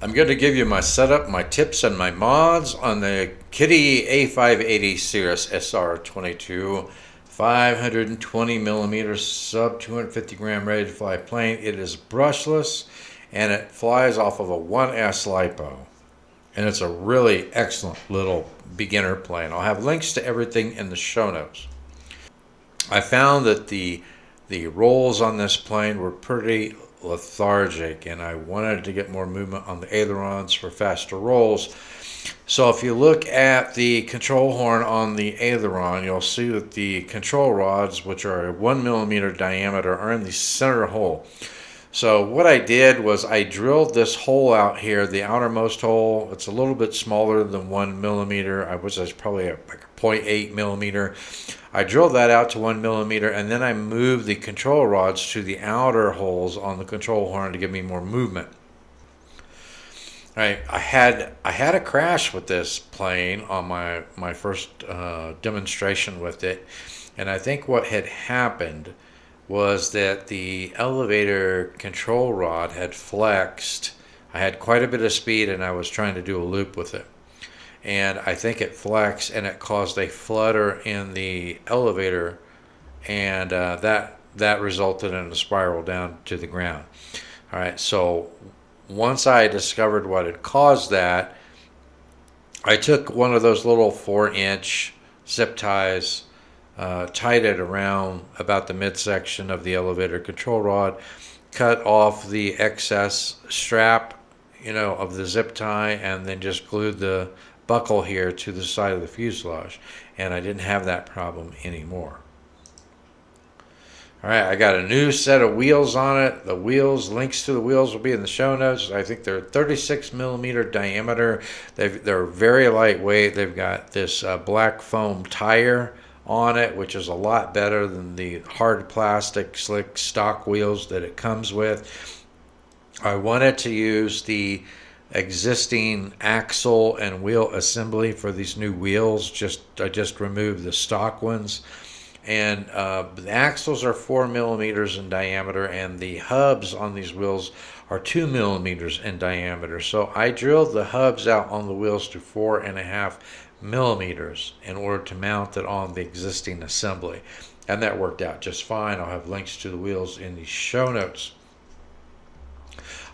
I'm going to give you my setup, my tips, and my mods on the QIDI A580 Cirrus SR22 520 millimeter sub 250 gram ready to fly plane. It is brushless and it flies off of a 1S LiPo. And it's a really excellent little beginner plane. I'll have links to everything in the show notes. I found that the rolls on this plane were pretty lethargic, and I wanted to get more movement on the ailerons for faster rolls. So if you look at the control horn on the aileron, you'll see that the control rods, which are a 1 millimeter diameter, are in the center hole. So what I did was I drilled this hole out here, the outermost hole. It's a little bit smaller than 1 millimeter. I wish it's probably like a 0.8 millimeter. I drilled that out to 1 millimeter, and then I moved the control rods to the outer holes on the control horn to give me more movement. I had a crash with this plane on my first demonstration with it, and I think what had happened was that the elevator control rod had flexed. I had quite a bit of speed, and I was trying to do a loop with it. And I think it flexed and it caused a flutter in the elevator, and that resulted in a spiral down to the ground. All right, so once I discovered what had caused that, I took one of those little 4-inch zip ties, tied it around about the midsection of the elevator control rod, cut off the excess strap, of the zip tie, and then just glued the buckle here to the side of the fuselage, and I didn't have that problem anymore. All right, I got a new set of wheels on it. The wheels, links to the wheels will be in the show notes. I think they're 36 millimeter diameter. They're very lightweight. They've got this black foam tire on it, which is a lot better than the hard plastic slick stock wheels that it comes with. I wanted to use the existing axle and wheel assembly for these new wheels. I just removed the stock ones, and the axles are 4 millimeters in diameter, and the hubs on these wheels are 2 millimeters in diameter. So I drilled the hubs out on the wheels to 4.5 millimeters in order to mount it on the existing assembly, and that worked out just fine. I'll have links to the wheels in the show notes.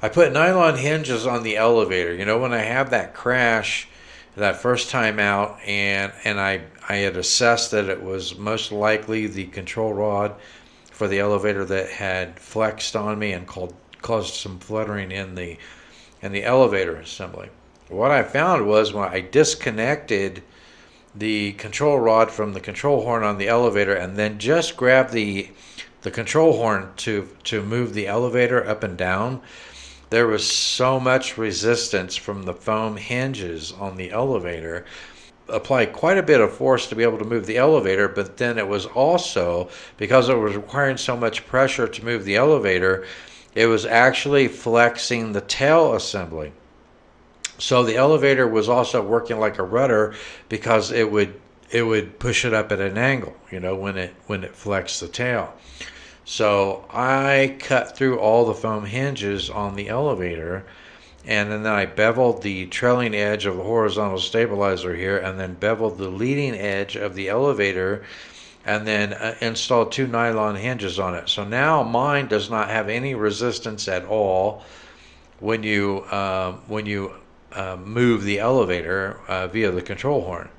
I put nylon hinges on the elevator. When I had that crash that first time out, and I had assessed that it was most likely the control rod for the elevator that had flexed on me and caused some fluttering in the elevator assembly. What I found was when I disconnected the control rod from the control horn on the elevator and then just grabbed the control horn to move the elevator up and down, there was so much resistance from the foam hinges on the elevator. Applied quite a bit of force to be able to move the elevator, but then it was also, because it was requiring so much pressure to move the elevator, it was actually flexing the tail assembly. So the elevator was also working like a rudder, because it would push it up at an angle, when it flexed the tail. So I cut through all the foam hinges on the elevator, and then I beveled the trailing edge of the horizontal stabilizer here, and then beveled the leading edge of the elevator, and then installed 2 nylon hinges on it. So now mine does not have any resistance at all when you move the elevator via the control horn.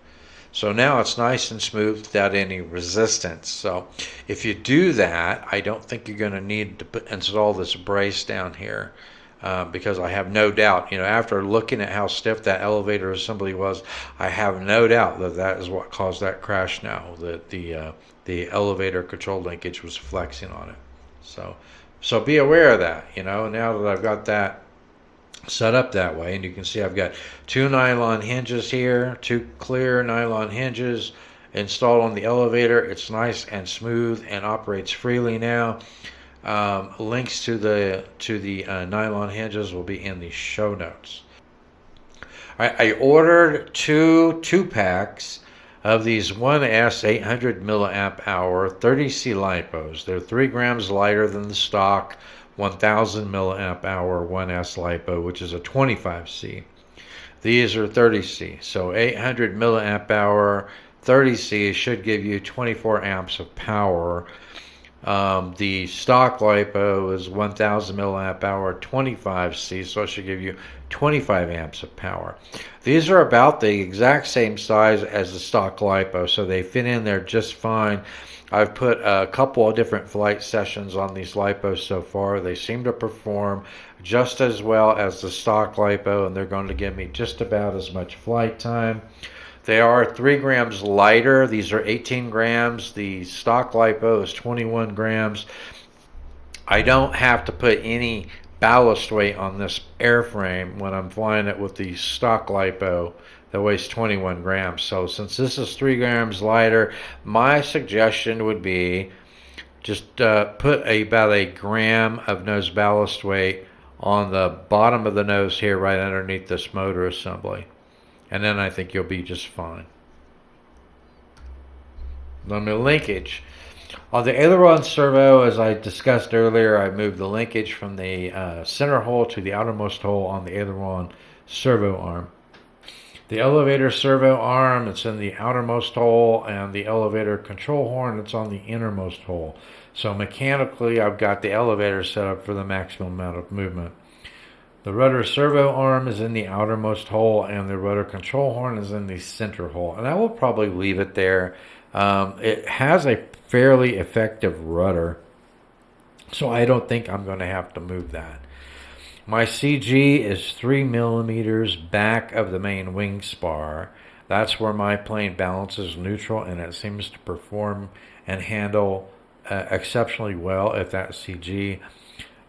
So now it's nice and smooth without any resistance. So if you do that, I don't think you're going to need to install this brace down here, because I have no doubt, after looking at how stiff that elevator assembly was, I have no doubt that is what caused that crash now, that the elevator control linkage was flexing on it. So be aware of that, now that I've got that set up that way. And you can see I've got 2 nylon hinges here, 2 clear nylon hinges installed on the elevator. It's nice and smooth and operates freely now. Links to the nylon hinges will be in the show notes. All right, I ordered two packs of these 1S 800 milliamp hour 30C lipos. They're 3 grams lighter than the stock 1000 milliamp hour 1S LiPo, which is a 25C. These are 30C, so 800 milliamp hour 30C should give you 24 amps of power. The stock LiPo is 1000 milliamp hour 25C, so it should give you 25 amps of power. These are about the exact same size as the stock LiPo, so they fit in there just fine. I've put a couple of different flight sessions on these LiPos so far. They seem to perform just as well as the stock LiPo, and they're going to give me just about as much flight time. They are 3 grams lighter. These are 18 grams. The stock LiPo is 21 grams. I don't have to put any ballast weight on this airframe when I'm flying it with the stock LiPo that weighs 21 grams. So since this is 3 grams lighter, my suggestion would be just put about a gram of nose ballast weight on the bottom of the nose here right underneath this motor assembly. And then I think you'll be just fine. Then the linkage. On the aileron servo, as I discussed earlier, I moved the linkage from the center hole to the outermost hole on the aileron servo arm. The elevator servo arm, it's in the outermost hole, and the elevator control horn, it's on the innermost hole. So mechanically, I've got the elevator set up for the maximum amount of movement. The rudder servo arm is in the outermost hole, and the rudder control horn is in the center hole. And I will probably leave it there. It has a fairly effective rudder, so I don't think I'm going to have to move that. My CG is 3 millimeters back of the main wing spar. That's where my plane balances neutral, and it seems to perform and handle exceptionally well at that CG.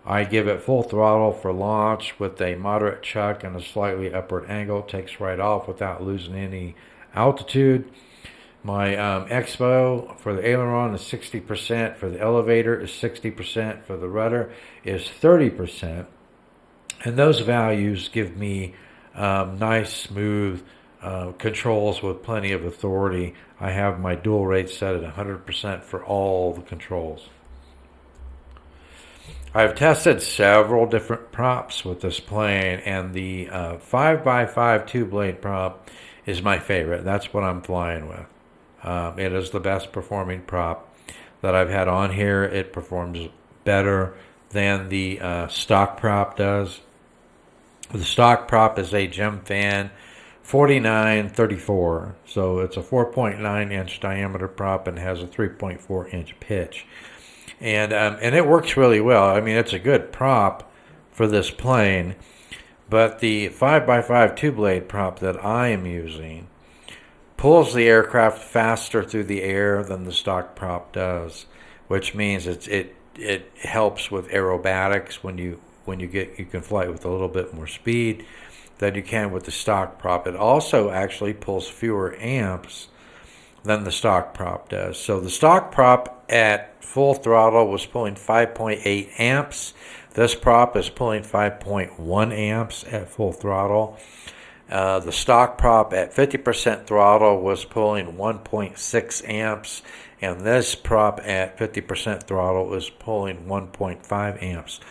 I give it full throttle for launch with a moderate chuck and a slightly upward angle. It takes right off without losing any altitude. My expo for the aileron is 60%, for the elevator is 60%, for the rudder is 30%. And those values give me nice, smooth controls with plenty of authority. I have my dual rate set at 100% for all the controls. I've tested several different props with this plane, and the 5x5 two-blade prop is my favorite. That's what I'm flying with. It is the best performing prop that I've had on here. It performs better than the stock prop does. The stock prop is a Gem Fan 4934, so it's a 4.9 inch diameter prop and has a 3.4 inch pitch, and it works really well. I mean, it's a good prop for this plane, but the 5x5 two-blade prop that I am using pulls the aircraft faster through the air than the stock prop does, which means it helps with aerobatics when you can fly it with a little bit more speed than you can with the stock prop. It also actually pulls fewer amps than the stock prop does. So the stock prop at full throttle was pulling 5.8 amps. This prop is pulling 5.1 amps at full throttle. The stock prop at 50% throttle was pulling 1.6 amps, and this prop at 50% throttle is pulling 1.5 amps.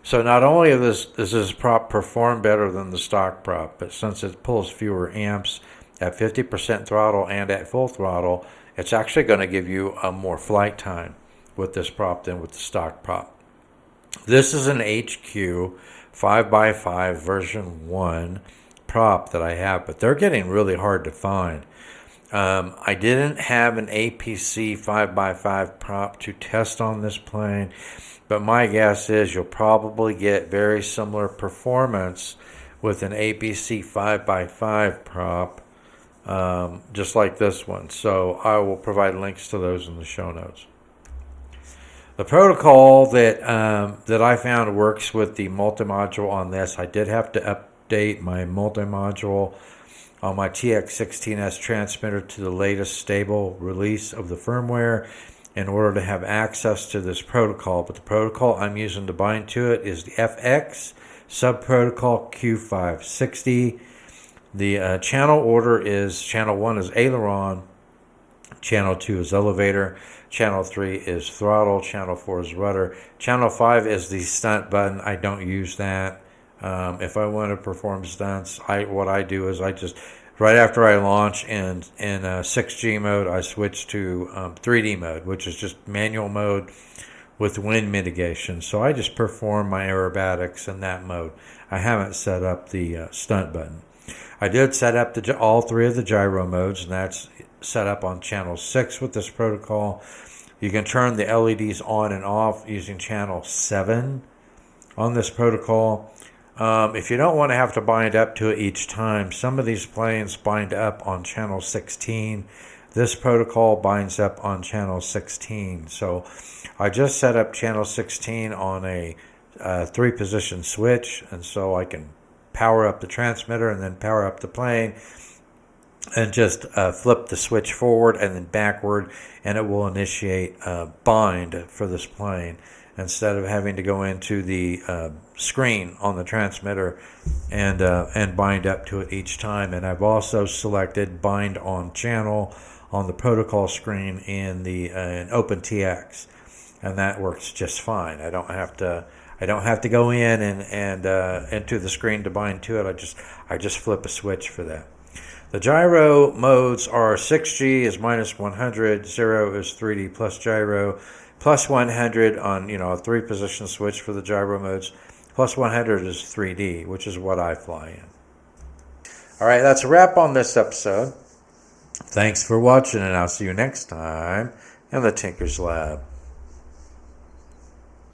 So not only does this prop perform better than the stock prop, but since it pulls fewer amps at 50% throttle and at full throttle, it's actually going to give you a more flight time with this prop than with the stock prop. This is an HQ 5x5 version 1 prop that I have, but they're getting really hard to find. I didn't have an APC 5x5 prop to test on this plane, but my guess is you'll probably get very similar performance with an APC 5x5 prop, just like this one. So I will provide links to those in the show notes. The protocol that I found works with the multi-module on this. I did have to update my multi-module on my TX16S transmitter to the latest stable release of the firmware in order to have access to this protocol. But the protocol I'm using to bind to it is the FX subprotocol Q560. The channel order is channel 1 is aileron, Channel 2 is elevator. Channel 3 is throttle. Channel 4 is rudder. Channel 5 is the stunt button. I don't use that. If I want to perform stunts, what I do is I just, right after I launch in 6G mode, I switch to 3D mode, which is just manual mode with wind mitigation. So I just perform my aerobatics in that mode. I haven't set up the stunt button. I did set up all 3 of the gyro modes, and that's set up on channel 6 with this protocol. You can turn the LEDs on and off using channel 7 on this protocol. If you don't want to have to bind up to it each time, some of these planes bind up on channel 16. This protocol binds up on channel 16. So I just set up channel 16 on a 3-position switch, and so I can power up the transmitter and then power up the plane and just flip the switch forward and then backward, and it will initiate bind for this plane instead of having to go into the screen on the transmitter and bind up to it each time. And I've also selected bind on channel on the protocol screen in OpenTX, and that works just fine. I don't have to go in and into the screen to bind to it. I just flip a switch for that. The gyro modes are 6G is -100, 0 is 3D plus gyro, plus 100 on a 3-position switch for the gyro modes, plus 100 is 3D, which is what I fly in. All right, that's a wrap on this episode. Thanks for watching, and I'll see you next time in the Tinkerz Lab.